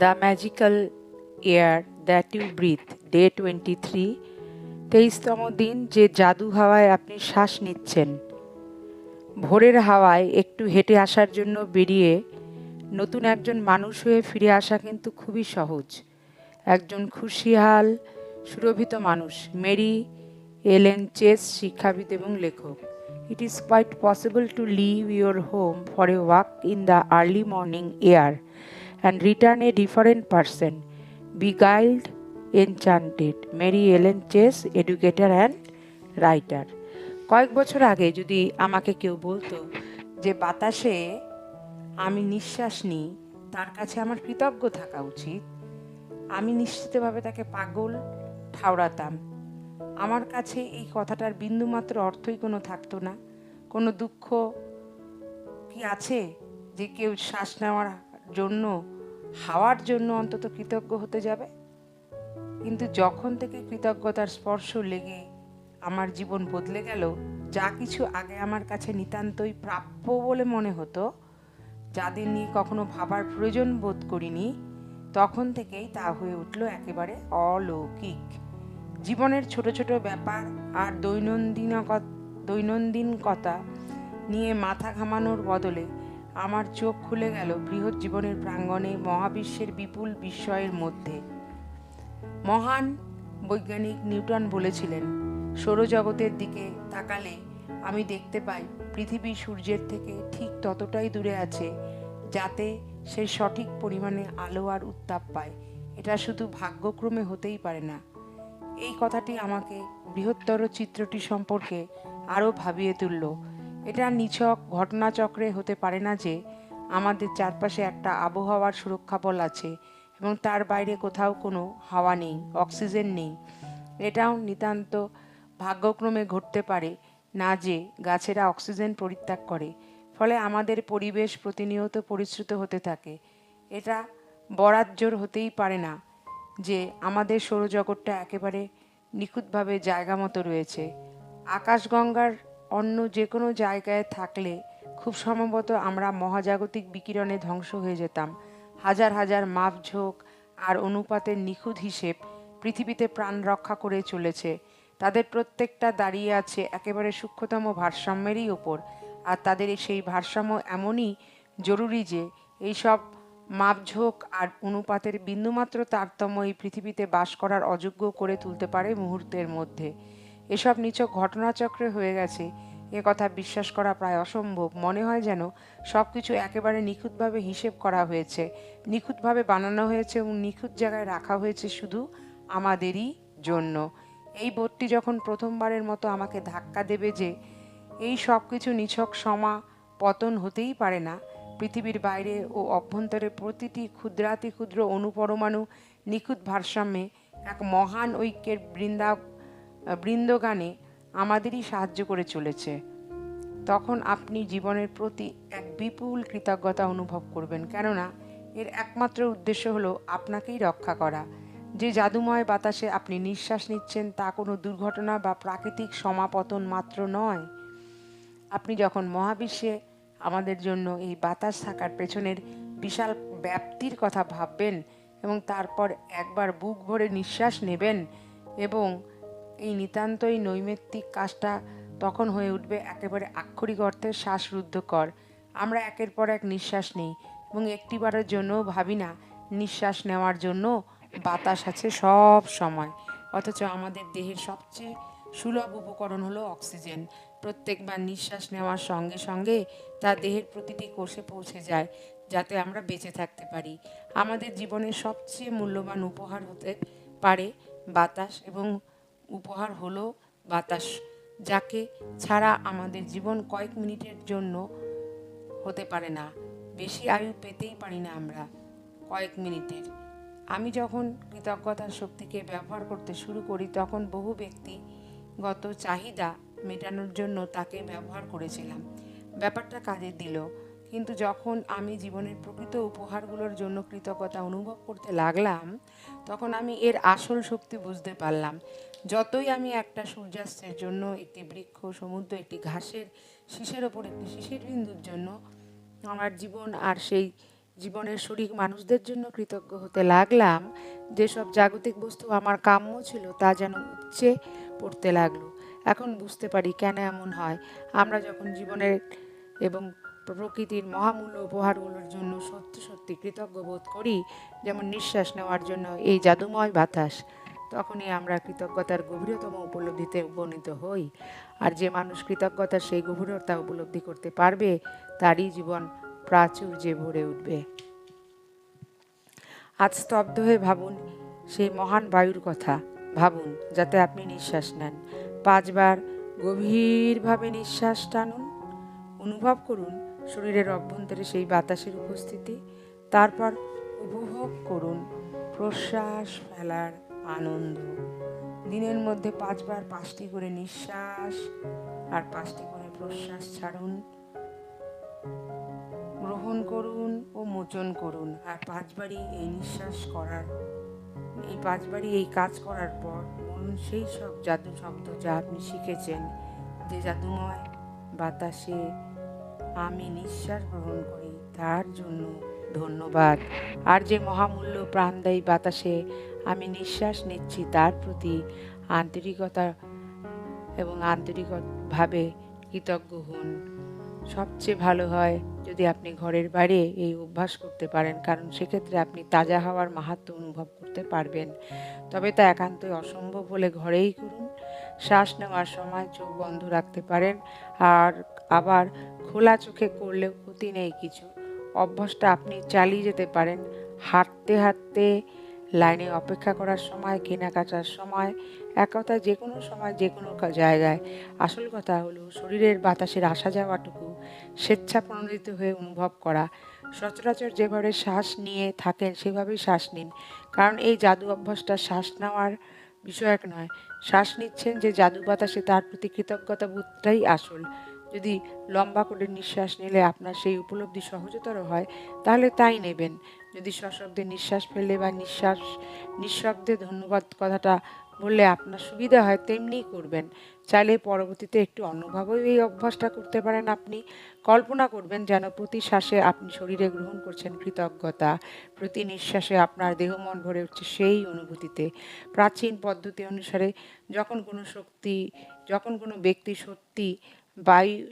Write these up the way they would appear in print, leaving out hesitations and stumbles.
The magical air that you breathe, day 23। 23তম দিন, যে জাদু হাওয়ায় আপনি শ্বাস নিচ্ছেন। ভোরের হাওয়ায় একটু হেঁটে আসার জন্য বেরিয়ে নতুন একজন মানুষ হয়ে ফিরে আসা কিন্তু খুবই সহজ। একজন খুশিহাল সুরভিত মানুষ। মেরি এলেন চেস শিক্ষাবিদ এবং লেখক। It is quite possible to leave your home for a walk in the early morning air and return a different person, beguiled, enchanted. Mary Ellen Chase, educator and writer. কয়েক বছর আগে যদি আমাকে কেউ বলতো যে বাতাসে আমি নিঃশ্বাস নিই, তার কাছে আমার কৃতজ্ঞ থাকা উচিত, আমি নিশ্চিতভাবে তাকে পাগল ঠাউরাতাম। আমার কাছে এই কথাটার বিন্দুমাত্র অর্থই কোনো থাকতো না। কোনো দুঃখ কি আছে যে কেউ শ্বাস নেওয়ার জন্য, হাওয়ার জন্য অন্তত কৃতজ্ঞ হতে যাবে? কিন্তু যখন থেকে কৃতজ্ঞতার স্পর্শ লেগে আমার জীবন বদলে গেল, যা কিছু আগে আমার কাছে নিতান্তই প্রাপ্য বলে মনে হতো, যাদের নিয়ে কখনো ভাবার প্রয়োজন বোধ করিনি, তখন থেকেই তা হয়ে উঠল একেবারে অলৌকিক। জীবনের ছোট ছোট ব্যাপার আর দৈনন্দিনকতা নিয়ে মাথা ঘামানোর বদলে আমার চোখ খুলে গেল বৃহৎ জীবনের প্রাঙ্গণে, মহাবিশ্বের বিপুল বিস্ময়ের মধ্যে। মহান বৈজ্ঞানিক নিউটন বলেছিলেন, সৌরজগতের দিকে তাকালে আমি দেখতে পাই পৃথিবী সূর্যের থেকে ঠিক ততটাই দূরে আছে যাতে সে সঠিক পরিমাণে আলো আর উত্তাপ পায়। এটা শুধু ভাগ্যক্রমে হতেই পারে না। এই কথাটি আমাকে বৃহত্তর চিত্রটি সম্পর্কে আরও ভাবিয়ে তুলল। এটা নিছক ঘটনাচক্রে হতে পারে না যে আমাদের চারপাশে একটা আবহাওয়ার সুরক্ষা বল আছে এবং তার বাইরে কোথাও কোনো হাওয়া নেই, অক্সিজেন নেই। এটাও নিতান্ত ভাগ্যক্রমে ঘটতে পারে না যে গাছেরা অক্সিজেন পরিত্যাগ করে, ফলে আমাদের পরিবেশ প্রতিনিয়ত পরিশ্রুত হতে থাকে। এটা বরাজ্জোর হতেই পারে না যে আমাদের সৌরজগৎটা একেবারে নিখুঁতভাবে জায়গা মতো রয়েছে। আকাশগঙ্গার অন্য যে কোনো জায়গায় থাকলে খুব সম্ভবত আমরা মহাজাগতিক বিকিরণে ধ্বংস হয়ে যেতাম। হাজার হাজার মাপঝোঁক আর অনুপাতের নিখুঁত হিসেব পৃথিবীতে প্রাণ রক্ষা করে চলেছে। তাদের প্রত্যেকটা দাঁড়িয়ে আছে একেবারে সূক্ষ্মতম ভারসাম্যেরই ওপর, আর তাদের সেই ভারসাম্য এমনই জরুরি যে এইসব মাপঝোঁক আর অনুপাতের বিন্দুমাত্র তারতম্য এই পৃথিবীতে বাস করার অযোগ্য করে তুলতে পারে মুহূর্তের মধ্যে। এসব নিছক ঘটনাচক্রে হয়ে গেছে এ কথা বিশ্বাস করা প্রায় অসম্ভব। মনে হয় যেন সব কিছু একেবারে নিখুঁতভাবে হিসেব করা হয়েছে, নিখুঁতভাবে বানানো হয়েছে এবং নিখুঁত জায়গায় রাখা হয়েছে শুধু আমাদেরই জন্য। এই বোধটি যখন প্রথমবারের মতো আমাকে ধাক্কা দেবে যে এই সব কিছু নিছক পতন হতেই পারে না, পৃথিবীর বাইরে ও অভ্যন্তরে প্রতিটি ক্ষুদ্রাতি ক্ষুদ্র অনুপরমাণু নিখুঁত ভারসাম্যে এক মহান ঐক্যের বৃন্দগানে আমাদেরই সাহায্য করে চলেছে, তখন আপনি জীবনের প্রতি এক বিপুল কৃতজ্ঞতা অনুভব করবেন। কেননা এর একমাত্র উদ্দেশ্য হলো আপনাকেই রক্ষা করা। যে জাদুময় বাতাসে আপনি নিঃশ্বাস নিচ্ছেন তা কোনো দুর্ঘটনা বা প্রাকৃতিক সমাপতন মাত্র নয়। আপনি যখন মহাবিশ্বে আমাদের জন্য এই বাতাস থাকার পেছনের বিশাল ব্যাপ্তির কথা ভাববেন এবং তারপর একবার বুক ভরে নিঃশ্বাস নেবেন, এবং এই নিতান্তই নৈমিত্তিক কাজটা তখন হয়ে উঠবে একেবারে আক্ষরিক অর্থে শ্বাসরুদ্ধকর। আমরা একের পর এক নিঃশ্বাস নিই এবং একটিবারের জন্যও ভাবি না নিঃশ্বাস নেওয়ার জন্য বাতাস আছে সব সময়, অথচ আমাদের দেহের সবচেয়ে সুলভ উপকরণ হলো অক্সিজেন। প্রত্যেকবার নিঃশ্বাস নেওয়ার সঙ্গে সঙ্গে তা দেহের প্রতিটি কোষে পৌঁছে যায় যাতে আমরা বেঁচে থাকতে পারি। আমাদের জীবনের সবচেয়ে মূল্যবান উপহার হতে পারে বাতাস, এবং উপহার হলো বাতাস, যাকে ছাড়া আমাদের জীবন কয়েক মিনিটের জন্য হতে পারে না। বেশি আয়ু পেতেই পারি না আমরা কয়েক মিনিটের। আমি যখন কৃতজ্ঞতার শক্তিকে ব্যবহার করতে শুরু করি তখন বহু ব্যক্তিগত চাহিদা মেটানোর জন্য তাকে ব্যবহার করেছিলাম। ব্যাপারটা কাজে দিল, কিন্তু যখন আমি জীবনের প্রকৃত উপহারগুলোর জন্য কৃতজ্ঞতা অনুভব করতে লাগলাম তখন আমি এর আসল শক্তি বুঝতে পারলাম। যতই আমি একটা সূর্যাস্তের জন্য, একটি বৃক্ষ, সমুদ্র, একটি ঘাসের শীষের ওপর একটি শিশির বিন্দুর জন্য আমার জীবন আর সেই জীবনের শরীর মানুষদের জন্য কৃতজ্ঞ হতে লাগলাম, যেসব জাগতিক বস্তু আমার কাম্য ছিল তা যেন উপচে পড়তে লাগলো। এখন বুঝতে পারি কেন এমন হয়। আমরা যখন জীবনের এবং প্রকৃতির মহামূল্য উপহারগুলোর জন্য সত্যি সত্যি কৃতজ্ঞ বোধ করি, যেমন নিঃশ্বাস নেওয়ার জন্য এই জাদুময় বাতাস, তখনই আমরা কৃতজ্ঞতার গভীরতম উপলব্ধিতে উপনীত হই। আর যে মানুষ কৃতজ্ঞতার সেই গভীরতা উপলব্ধি করতে পারবে, তারই জীবন প্রাচুর্যে ভরে উঠবে। আজ স্তব্ধ হয়ে ভাবুন সেই মহান বায়ুর কথা। ভাবুন যাতে আপনি নিঃশ্বাস নেন। 5 বার গভীরভাবে নিঃশ্বাস টানুন। অনুভব করুন শরীরের অভ্যন্তরে সেই বাতাসের উপস্থিতি। তারপর উপভোগ করুন প্রশ্বাস ফেলার আনন্দ। দিনের মধ্যে 5 বার 5টি করে নিঃশ্বাস আর 5টি করে প্রশ্বাস ছাড়ুন। গ্রহণ করুন ও মোচন করুন। আর 5 বারই এই কাজ করার পর বলুন সেই সব জাদু শব্দ যা আপনি শিখেছেন, যে জাদুময় বাতাসে আমি নিঃশ্বাস গ্রহণ করি তার জন্য ধন্যবাদ। আর যে মহামূল্য প্রাণদায়ী বাতাসে আমি নিঃশ্বাস নিচ্ছি তার প্রতি আন্তরিকভাবে কৃতজ্ঞ হন। সবচেয়ে ভালো হয় যদি আপনি ঘরের বাইরে এই অভ্যাস করতে পারেন, কারণ সেক্ষেত্রে আপনি তাজা হাওয়ার মাহাত্ম্য অনুভব করতে পারবেন। তবে তা একান্তই অসম্ভব হলে ঘরেই করুন। শ্বাস নেওয়ার সময় চোখ বন্ধ রাখতে পারেন, আর আবার খোলা চোখে করলেও ক্ষতি নেই কিছু। অভ্যাসটা আপনি চালিয়ে যেতে পারেন হাঁটতে হাঁটতে, লাইনে অপেক্ষা করার সময়, কেনাকাটার সময়, এক কথায় যে কোনো সময় যে কোনো জায়গায়। আসল কথা হলো শরীরের বাতাসের আসা যাওয়াটুকু স্বেচ্ছাপ্রণোদিত হয়ে অনুভব করা। সচরাচর যেভাবে শ্বাস নিয়ে থাকেন সেভাবেই শ্বাস নিন, কারণ এই জাদু অভ্যাসটা শ্বাস নেওয়ার বিষয়ক নয়। শ্বাস নিচ্ছেন যে জাদু বাতাসে তার প্রতি কৃতজ্ঞতা বোধটাই আসল। যদি লম্বা করে নিঃশ্বাস নিলে আপনার সেই উপলব্ধি সহজতর হয়, তাহলে তাই নেবেন। যদি সশব্দে নিঃশ্বাস ফেললে বা নিঃশব্দে ধন্যবাদ কথাটা বললে আপনার সুবিধা হয়, তেমনিই করবেন। চাইলে পরবর্তীতে একটু অন্যভাবেও এই অভ্যাসটা করতে পারেন। আপনি কল্পনা করবেন যেন প্রতি শ্বাসে আপনি শরীরে গ্রহণ করছেন কৃতজ্ঞতা, প্রতি নিঃশ্বাসে আপনার দেহ মন ভরে উঠছে সেই অনুভূতিতে। প্রাচীন পদ্ধতি অনুসারে যখন কোনো ব্যক্তি সত্যি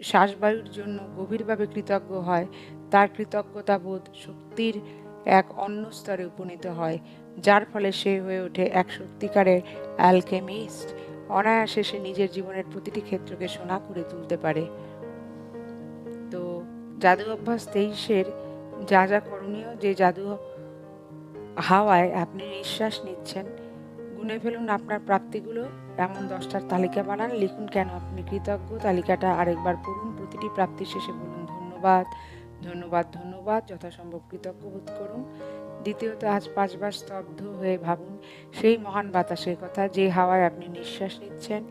শ্বাসবায়ুর জন্য গভীরভাবে কৃতজ্ঞ হয়, তার কৃতজ্ঞতা বোধ শক্তির এক অন্য স্তরে উপনীত হয়, যার ফলে সে হয়ে ওঠে এক সত্যিকারের অ্যালকেমিস্ট। অনায়াসে সে নিজের জীবনের প্রতিটি ক্ষেত্রকে সোনা করে তুলতে পারে। তো জাদু অভ্যাস 23-এর যা যা করণীয়, যে জাদু হাওয়ায় আপনি নিঃশ্বাস নিচ্ছেন, গুনে ফেলুন আপনার প্রাপ্তিগুলো। এমন 10টার তালিকা বানান, লিখুন কেন আপনি কৃতজ্ঞ। তালিকাটা আরেকবার পড়ুন। প্রতিটি প্রাপ্তির শেষে বলুন ধন্যবাদ, ধন্যবাদ, ধন্যবাদ। যথাসম্ভব কৃতজ্ঞ বোধ করুন। দ্বিতীয়ত, আজ 5 বার স্তব্ধ হয়ে ভাবুন সেই মহান বাতাসের কথা, যে হাওয়ায় আপনি নিঃশ্বাস নিচ্ছেন।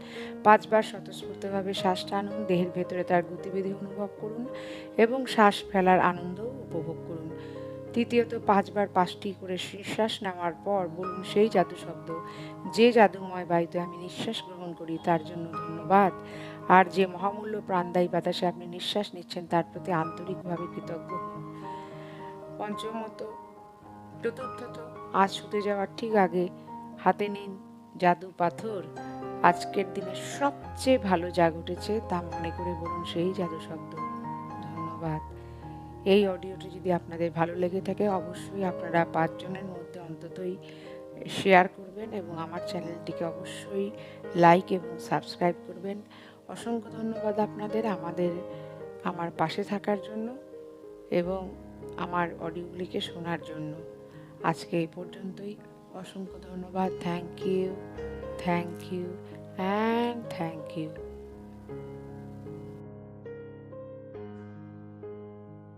5 বার স্বতঃস্ফূর্তভাবে শ্বাস টানুন, দেহের ভেতরে তার গতিবিধি অনুভব করুন এবং শ্বাস ফেলার আনন্দও উপভোগ করুন। তৃতীয়ত, 5 বার 5টি করে নিঃশ্বাস নেওয়ার পর বলুন সেই জাদু শব্দ, যে জাদুময় বায়ুতে আমি নিঃশ্বাস গ্রহণ করি তার জন্য ধন্যবাদ। আর যে মহামূল্য প্রাণদায়ী বাতাসে আপনি নিঃশ্বাস নিচ্ছেন তার প্রতি আন্তরিকভাবে কৃতজ্ঞ হন। চতুর্থত, আজ শুতে যাওয়ার ঠিক আগে হাতে নিন জাদু পাথর। আজকের দিনে সবচেয়ে ভালো যা ঘটেছে তা মনে করে বলুন সেই জাদু শব্দ, ধন্যবাদ। এই অডিওটি যদি আপনাদের ভালো লেগে থাকে, অবশ্যই আপনারা 5 জনের মধ্যে অন্ততই শেয়ার করবেন এবং আমার চ্যানেলটিকে অবশ্যই লাইক এবং সাবস্ক্রাইব করবেন। অসংখ্য ধন্যবাদ আপনাদের আমার পাশে থাকার জন্য এবং আমার অডিওগুলিকে শোনার জন্য। আজকে এই পর্যন্তই। অসংখ্য ধন্যবাদ। Thank you and thank you.